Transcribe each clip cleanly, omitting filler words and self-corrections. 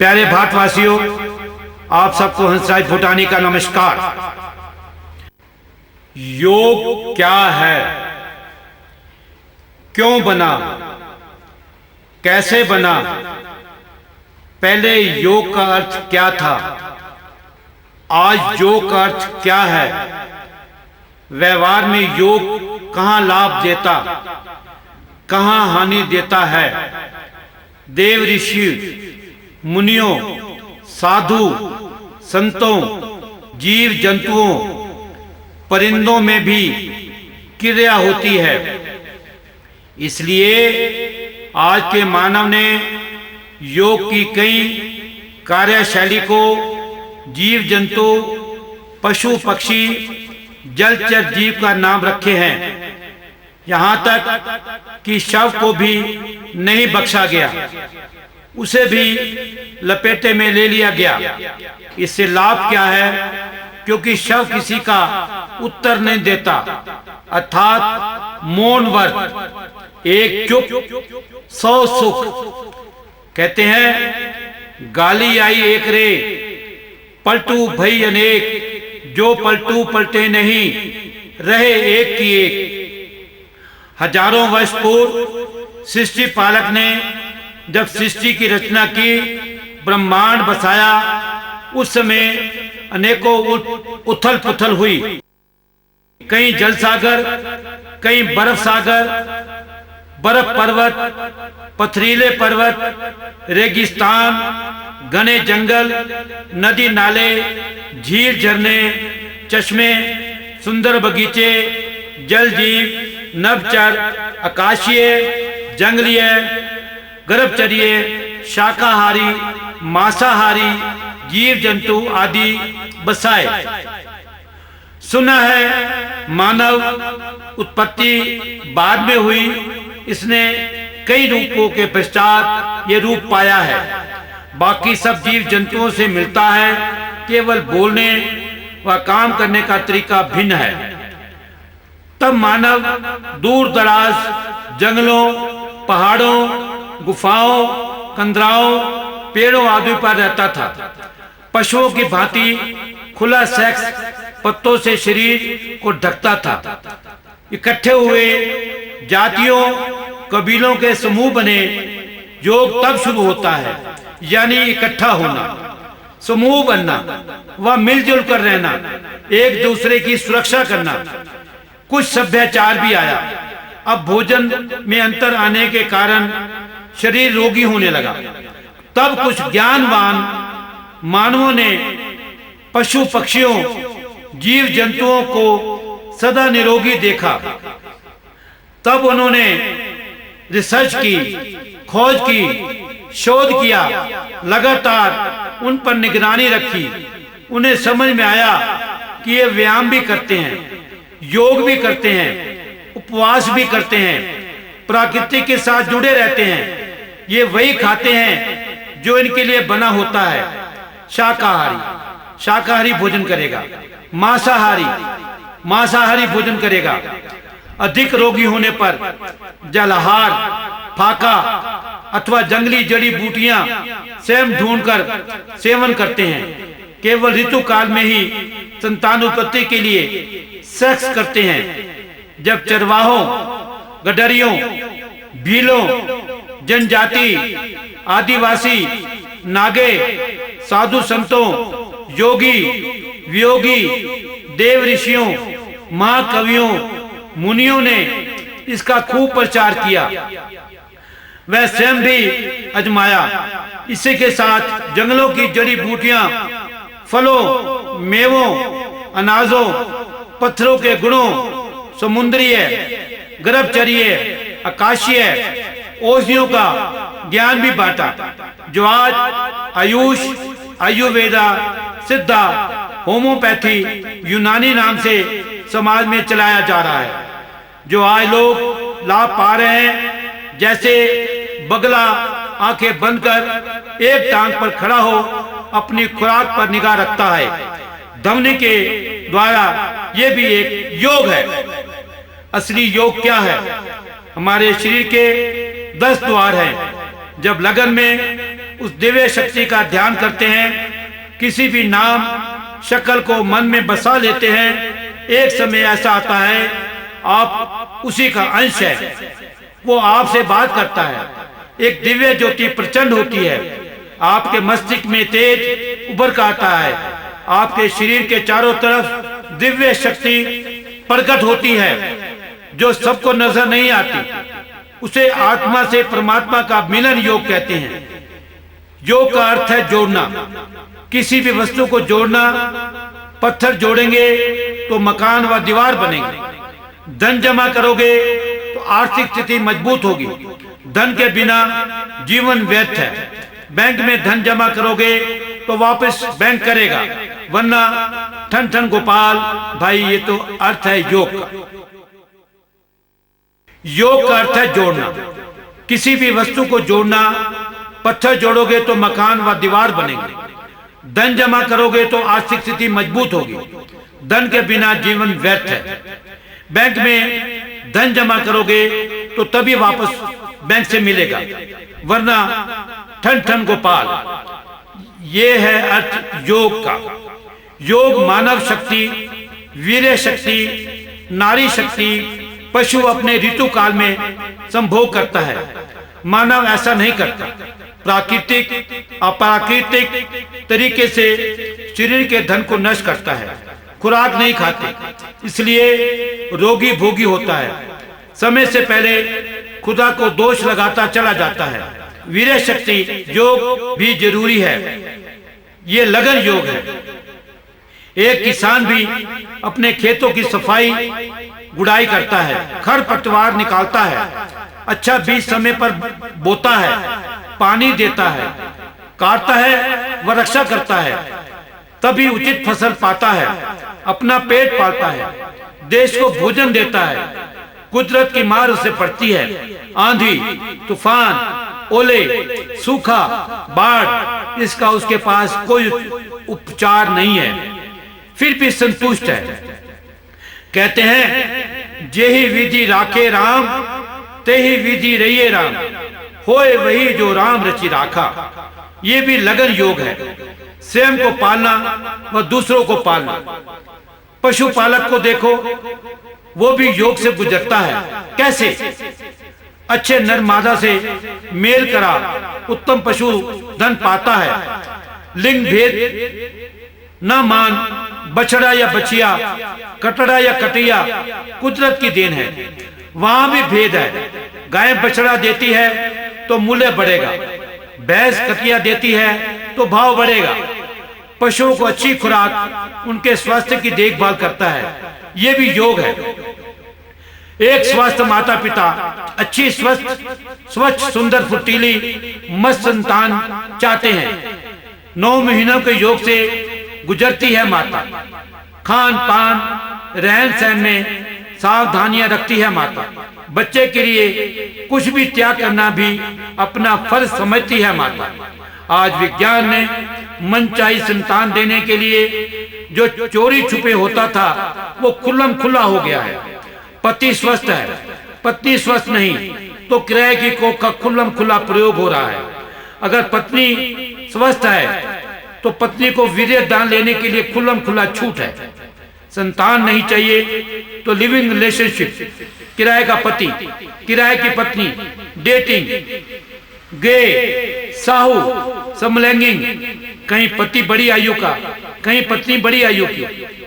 प्यारे भारतवासियों, आप सबको हंसराज भूटानी का नमस्कार। योग क्या है, क्यों बना, कैसे बना, पहले योग का अर्थ क्या था, आज योग का अर्थ क्या है, व्यवहार में योग कहां लाभ देता, कहां हानि देता है। देव ऋषि मुनियों, साधु संतों, जीव जंतुओं, परिंदों में भी क्रिया होती है। इसलिए आज के मानव ने योग की कई कार्यशैली को जीव जंतु, पशु पक्षी, जलचर जीव का नाम रखे हैं। यहाँ तक कि शव को भी नहीं बख्शा गया, उसे भी लपेटे में ले लिया गया। इससे लाभ क्या है? क्योंकि शव किसी का उत्तर नहीं देता, अर्थात मौन व्रत, एक चुप 100 सुख। कहते हैं गाली आई एक रे, पलटू भई अनेक, जो पलटू पलटे नहीं, रहे एक की एक। हजारों वर्ष पूर्व सृष्टि पालक ने जब सृष्टि की रचना की, ब्रह्मांड बसाया, उस समय अनेकों उथल पुथल हुई। कहीं जल सागर, कहीं बर्फ सागर, बर्फ पर्वत, पथरीले पर्वत, रेगिस्तान, घने जंगल, नदी नाले, झील झरने, चश्मे, सुंदर बगीचे, जल जीव, नभचर, आकाशीय, जंगलीय, गर्भचर्य, शाकाहारी, मांसाहारी जीव जंतु आदि बसाए। सुना है मानव उत्पत्ति बाद में हुई, इसने कई रूपों के पश्चात ये रूप पाया है। बाकी सब जीव जंतुओं से मिलता है, केवल बोलने व काम करने का तरीका भिन्न है। तब मानव दूर दराज जंगलों, पहाड़ों, गुफाओं, कंदराओं, पेड़ों आदि पर रहता था। पशुओं की भांति खुला सेक्स पत्तों से शरीर को ढकता था। इकट्ठे हुए जातियों, कबीलों के समूह बने। योग तब शुरू होता है, यानी इकट्ठा होना, समूह बनना व मिलजुल कर रहना, एक दूसरे की सुरक्षा करना। कुछ सभ्याचार भी आया। अब भोजन में अंतर आने के कारण शरीर रोगी होने लगा। तब कुछ ज्ञानवान मानवों ने पशु पक्षियों, जीव जंतुओं को सदा निरोगी देखा। तब उन्होंने रिसर्च की, खोज की, शोध किया, लगातार उन पर निगरानी रखी। उन्हें समझ में आया कि ये व्यायाम भी करते हैं, योग भी करते हैं, उपवास भी करते हैं, प्रकृति के साथ जुड़े रहते हैं। ये वही खाते हैं जो इनके लिए बना होता है। शाकाहारी भोजन करेगा, मांसाहारी भोजन करेगा। अधिक रोगी होने पर जलाहार, फाका अथवा जंगली जड़ी बूटियां स्वयं ढूंढकर सेवन करते हैं। केवल ऋतु काल में ही संतानोत्पत्ति के लिए सेक्स करते हैं। जब चरवाहों, गडरियों, भीलों, जनजाति, आदिवासी, नागे, साधु संतों, योगी, वियोगी, देव ऋषियों, महाकवियों, मुनियों ने इसका खूब प्रचार किया। वह स्वयं भी अजमाया। इसी के साथ जंगलों की जड़ी बूटियां, फलों, मेवों, अनाजों, पत्थरों के गुणों, समुद्रीय, गर्भचर्य, आकाशीय औषधियों का ज्ञान भी बांटा, जो आज आयुष, आयुर्वेदा, सिद्धा, होम्योपैथी, यूनानी नाम से समाज में चलाया जा रहा है। जो आज लोग लाभ पा रहे हैं, जैसे बगला आंखें बंद कर एक टांग पर खड़ा हो अपनी खुराक पर निगाह रखता है। दमनी के द्वारा यह भी एक योग है। असली योग क्या है? हमारे शरीर के 10 द्वार हैं। जब लगन में उस दिव्य शक्ति का ध्यान करते हैं, किसी भी नाम शक्ल को मन में बसा लेते हैं, एक समय ऐसा आता है आप उसी का अंश है, वो आपसे बात करता है। एक दिव्य ज्योति प्रचंड होती है, आपके मस्तिष्क में तेज उभर का आता है, आपके शरीर के चारों तरफ दिव्य शक्ति प्रकट होती है जो सबको नजर नहीं आती। उसे आत्मा से परमात्मा का मिलन योग कहते हैं। योग का अर्थ है जोड़ना, किसी भी वस्तु को जोड़ना। पत्थर जोड़ेंगे तो मकान व दीवार बनेंगे। धन जमा करोगे तो आर्थिक स्थिति मजबूत होगी। धन के बिना जीवन व्यर्थ है। बैंक में धन जमा करोगे तो वापस बैंक करेगा, वरना ठन ठन गोपाल। भाई ये तो अर्थ है योग का। योग का अर्थ है जोड़ना, किसी भी वस्तु को जोड़ना। पत्थर जोड़ोगे तो मकान व दीवार बनेंगे। धन जमा करोगे तो आर्थिक स्थिति मजबूत होगी। धन के बिना जीवन व्यर्थ है। बैंक में धन जमा करोगे तो तभी वापस बैंक से मिलेगा, वरना ठन ठन गोपाल। ये है अर्थ योग का। योग मानव शक्ति, वीर्य शक्ति, नारी शक्ति, पशु अपने ऋतु काल में संभोग करता है। मानव ऐसा नहीं करता। प्राकृतिक अप्राकृतिक तरीके से शरीर के धन को नष्ट करता है। खुराक नहीं खाते, इसलिए रोगी भोगी होता है। समय से पहले खुदा को दोष लगाता चला जाता है। वीर्य शक्ति योग भी जरूरी है। ये लगन योग है। एक किसान भी अपने खेतों की सफाई गुड़ाई करता है, खरपतवार निकालता है, अच्छा बीज समय पर बोता है, पानी देता है, काटता है व रक्षा करता है, तभी उचित फसल पाता है, अपना पेट पालता है, देश को भोजन देता है। कुदरत की मार उसे पड़ती है, आंधी, तूफान, ओले, सूखा, बाढ़, इसका उसके पास कोई उपचार नहीं है, फिर भी संतुष्ट है। कहते हैं जेहि विधि राखे राम, तेहि विधि रहिए राम, होए वही जो राम रचि राखा। ये भी लगन योग है। स्वयं को पालना व दूसरों को पालना। पशुपालक को देखो, वो भी योग से गुजरता है। कैसे? अच्छे नर मादा से मेल करा उत्तम पशु धन पाता है। लिंग भेद न मान, बछड़ा या बछिया, कटड़ा या कटिया कुदरत की देन है। वहां भी भेद है। गाय बछड़ा देती है तो मूल्य बढ़ेगा, भैंस कटिया देती है तो भाव बढ़ेगा। पशुओं को अच्छी खुराक उनके स्वास्थ्य की देखभाल करता है। यह भी योग है। एक स्वस्थ माता पिता अच्छी स्वस्थ स्वच्छ सुंदर फुर्तीली मस्त संतान चाहते हैं। 9 महीनों के योग से गुजरती है माता। खान पान रहन सहन में सावधानियां रखती है माता। बच्चे के लिए कुछ भी त्याग करना भी अपना फर्ज समझती है माता। आज विज्ञान ने मनचाही संतान देने के लिए जो चोरी छुपे होता था वो खुल्लम खुल्ला हो गया है। पति स्वस्थ है, पत्नी स्वस्थ नहीं, तो किराए की कोख का खुल्लम खुल्ला प्रयोग हो रहा है। अगर पत्नी स्वस्थ है तो पत्नी को वीर्य दान लेने के लिए खुल्लम खुल्ला छूट है। संतान नहीं चाहिए तो लिविंग रिलेशनशिप, किराए का पति, किराए की पत्नी, डेटिंग, गे, साहू, समलैंगिक, कहीं पति बड़ी आयु का, कहीं पत्नी बड़ी आयु की,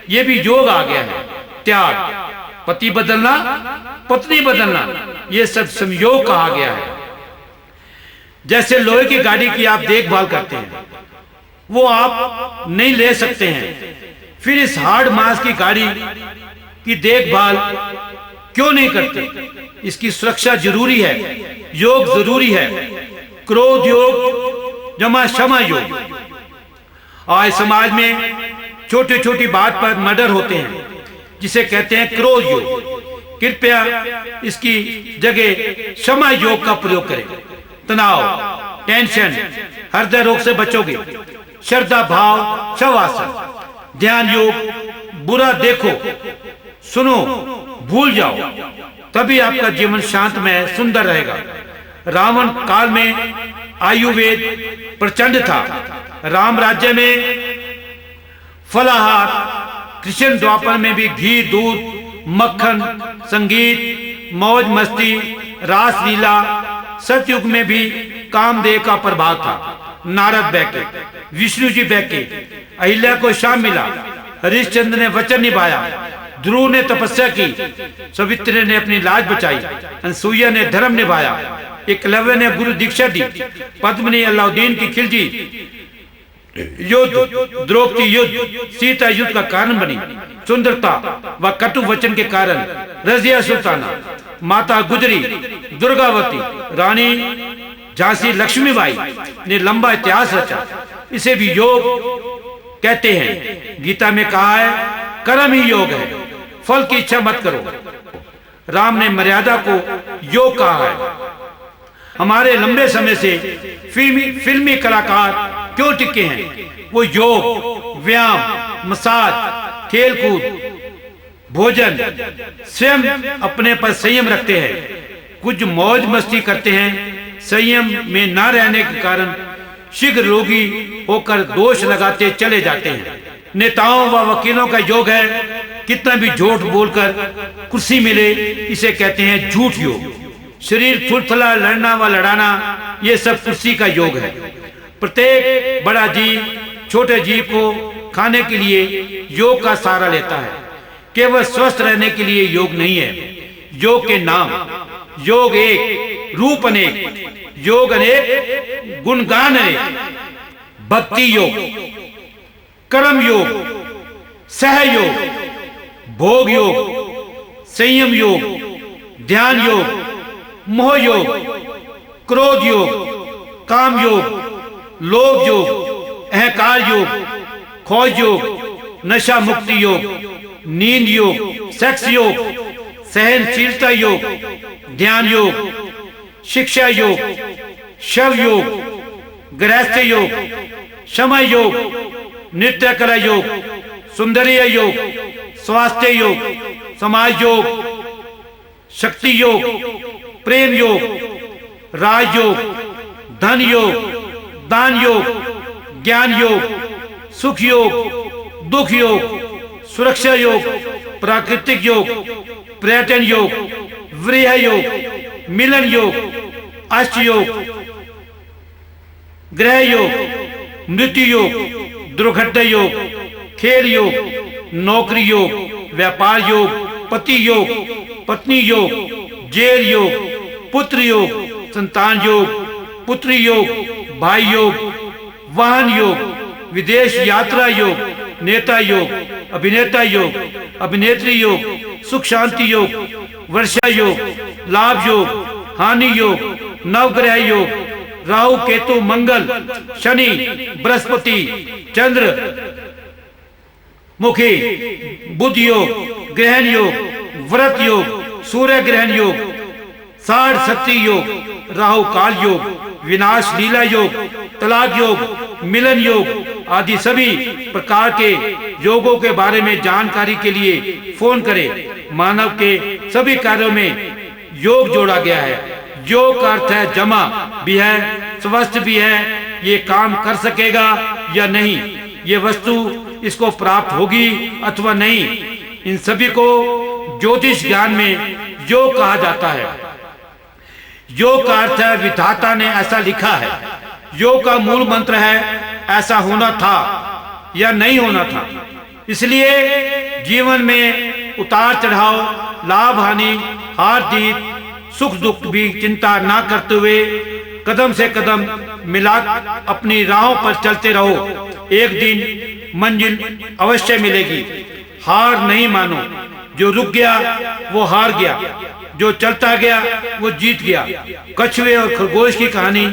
ये भी योग आ गया है। त्याग, पति बदलना, पत्नी बदलना, ये सब संयोग कहा गया है। जैसे लोहे की गाड़ी की आप देखभाल करते हैं, वो आप नहीं ले सकते हैं, फिर इस हार्ड मास की गाड़ी की देखभाल क्यों नहीं करते? इसकी सुरक्षा जरूरी है। योग जरूरी है। क्रोध योग जमा क्षमा योग। आज समाज में छोटी छोटी बात पर मर्डर होते हैं, जिसे कहते हैं क्रोध योग। कृपया इसकी जगह क्षमा योग का प्रयोग करें। तनाव, टेंशन, हृदय रोग से बचोगे। श्रद्धा भाव शवासन, ध्यान योग, बुरा देखो सुनो भूल जाओ, तभी आपका जीवन शांतमय सुंदर रहेगा। रावण काल में आयुर्वेद प्रचंड था। राम राज्य में फलाहार, कृष्ण द्वापर में भी घी, दूध, मक्खन, संगीत, मौज मस्ती, रासलीला, सतयुग में भी कामदेव का प्रभाव था। नारद बहके, विष्णु जी बहके, अहिल्या को शाम मिला, हरिश्चंद्र ने वचन निभाया, ध्रुव ने तपस्या की, सवित्री ने अपनी लाज बचाई, अनसुईया ने धर्म निभाया, एकलव्य ने गुरु दीक्षा दी, पद्मिनी अलाउद्दीन की खिलजी, युद्ध, द्रौपदी युद्ध, सीता युद्ध का कारण बनी, सुंदरता व कटु वचन के कारण रजिया सुल्ताना, माता गुजरी, दुर्गावती, रानी झांसी लक्ष्मीबाई ने लंबा इतिहास रचा। इसे भी योग कहते हैं। गीता में कहा है, कर्म ही योग है, फल की इच्छा मत करो। राम ने मर्यादा को योग कहा है। हमारे लंबे समय से फिल्मी कलाकार क्यों टिके हैं? वो योग, व्यायाम, मसाज, खेलकूद, भोजन, स्वयं अपने पर संयम रखते हैं। कुछ मौज मस्ती करते हैं, संयम में न रहने के कारण शीघ्र रोगी होकर दोष लगाते चले जाते हैं। नेताओं व वकीलों का योग है, कितना भी झूठ बोलकर कुर्सी मिले, इसे कहते हैं झूठ योग। शरीर थुलथुला, लड़ना व लड़ाना, ये सब कुर्सी का योग है। प्रत्येक बड़ा जीव छोटे जीव को खाने के लिए योग का सहारा लेता है। केवल स्वस्थ रहने के लिए योग नहीं है। योग के नाम, योग एक, रूप अनेक, योग अनेक, गुणगान अनेक। भक्ति योग, कर्म योग, सहयोग, भोग योग, संयम योग, ध्यान योग, मोह योग, क्रोध योग, काम योग, लोभ योग, अहंकार योग, खोज योग, नशा मुक्ति योग, नींद योग, सेक्स योग, सहनशीलता योग, ध्यान योग, शिक्षा योग, शव योग, गृहस्थ योग, समय योग, नृत्य कला योग, सुंदरीय योग, स्वास्थ्य योग, समाज योग, शक्ति योग, प्रेम योग, राजयोग, धन योग, दान योग, ज्ञान योग, सुख योग, दुख योग, सुरक्षा योग, प्राकृतिक योग, पर्यटन योग, व्रीह योग, मिलन योग, अष्ट योग, ग्रह योग, मृत्यु योग, दुर्घटना योग, खेल योग, नौकरी योग, व्यापार योग, पति योग, पत्नी योग, जेल योग, पुत्र योग, संतान योग, पुत्री योग, भाई योग, वाहन योग, विदेश यात्रा योग, नेता योग, अभिनेता योग, अभिनेत्री योग, सुख शांति योग, वर्षा योग, लाभ योग, हानि योग, नवग्रह योग, राहु केतु मंगल शनि बृहस्पति चंद्र मुखी, बुध योग, ग्रहण योग, व्रत योग, सूर्य ग्रहण योग, साढ़ शक्ति योग, राहु काल योग, विनाश लीला योग, तलाक योग, मिलन योग आदि सभी प्रकार के योगों के बारे में जानकारी के लिए फोन करें। मानव के सभी कार्यों में योग जोड़ा गया है। योग का अर्थ है जमा भी है, स्वस्थ भी है। ये काम कर सकेगा या नहीं, ये वस्तु इसको प्राप्त होगी अथवा नहीं, इन सभी को ज्योतिष ज्ञान में योग कहा जाता है। योग का अर्थ है विधाता ने ऐसा लिखा है। योग का मूल मंत्र है ऐसा होना था या नहीं होना था। इसलिए जीवन में उतार चढ़ाव, लाभ हानि, हार जीत, सुख दुख भी चिंता ना करते हुए कदम से कदम मिला अपनी राहों पर चलते रहो। एक दिन मंजिल अवश्य मिलेगी। हार नहीं मानो। जो रुक गया वो हार गया, जो चलता गया वो जीत गया। कछुए और खरगोश की कहानी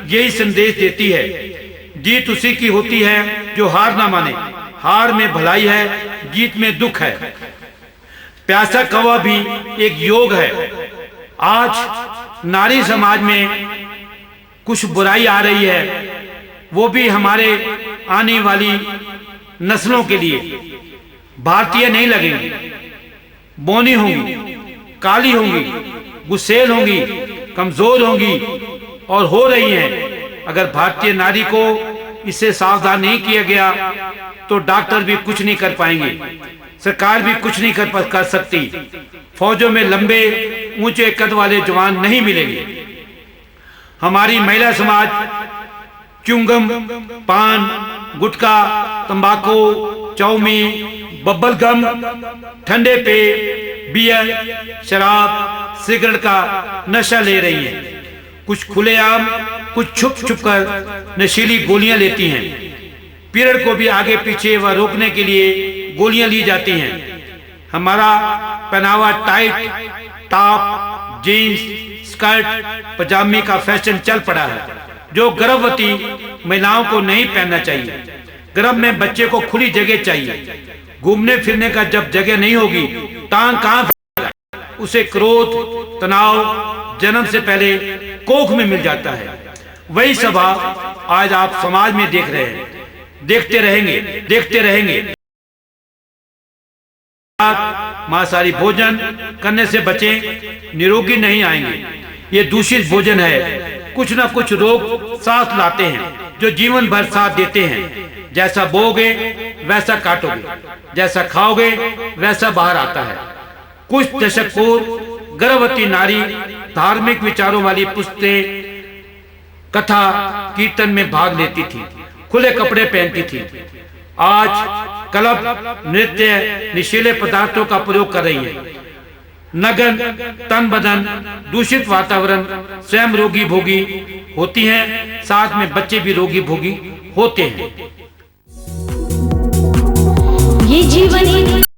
यही संदेश देती है। जीत उसी की होती है जो हार ना माने। हार में भलाई है, जीत में दुख है। प्यासा कौवा भी एक योग है। आज नारी समाज में कुछ बुराई आ रही है, वो भी हमारे आने वाली नस्लों के लिए। भारतीय नहीं लगेंगी, बौनी होंगी, काली होंगी, गुस्सेल होंगी, कमजोर होंगी और हो रही हैं। अगर भारतीय नारी को इससे सावधान नहीं किया गया तो डॉक्टर भी कुछ नहीं कर पाएंगे, सरकार भी कुछ नहीं कर सकती। फौजों में लंबे ऊंचे कद वाले जवान नहीं मिलेंगे। हमारी महिला समाज च्युइंगम, पान, गुटखा, तंबाकू, चौमी, बब्बल गम, ठंडे पेय, बियर, शराब, सिगरेट का नशा ले रही है। कुछ खुलेआम, कुछ छुप छुप कर नशीली गोलियां लेती हैं। पीरियड को भी आगे पीछे व रोकने के लिए गोलियां ली जाती हैं। हमारा पहनावा टाइट टॉप, जीन्स, स्कर्ट, पजामे का फैशन चल पड़ा है, जो गर्भवती महिलाओं को नहीं पहनना चाहिए। गर्भ में बच्चे को खुली जगह चाहिए। घूमने फिरने का जब जगह नहीं होगी, टांग कहां फैलेगा? उसे क्रोध, तनाव जन्म से पहले कोख में मिल जाता है। वही स्वभाव आज आप समाज में देख रहे हैं, देखते रहेंगे। मांसाहारी भोजन करने से बचें, निरोगी नहीं आएंगे। ये दूषित भोजन है, कुछ ना कुछ रोग साथ लाते हैं, जो जीवन भर साथ देते हैं। जैसा बोगे वैसा काटोगे, जैसा खाओगे वैसा बाहर आता है। कुछ दशक पूर्व गर्भवती नारी धार्मिक विचारों वाली पुस्तकें, कथा, कीर्तन में भाग लेती थी, खुले कपड़े पहनती थी। आज क्लब, नृत्य, नशीले पदार्थों का प्रयोग कर रही है। नग्न तन बदन, दूषित वातावरण, स्वयं रोगी भोगी होती हैं, साथ में बच्चे भी रोगी भोगी होते हैं। ये जीवन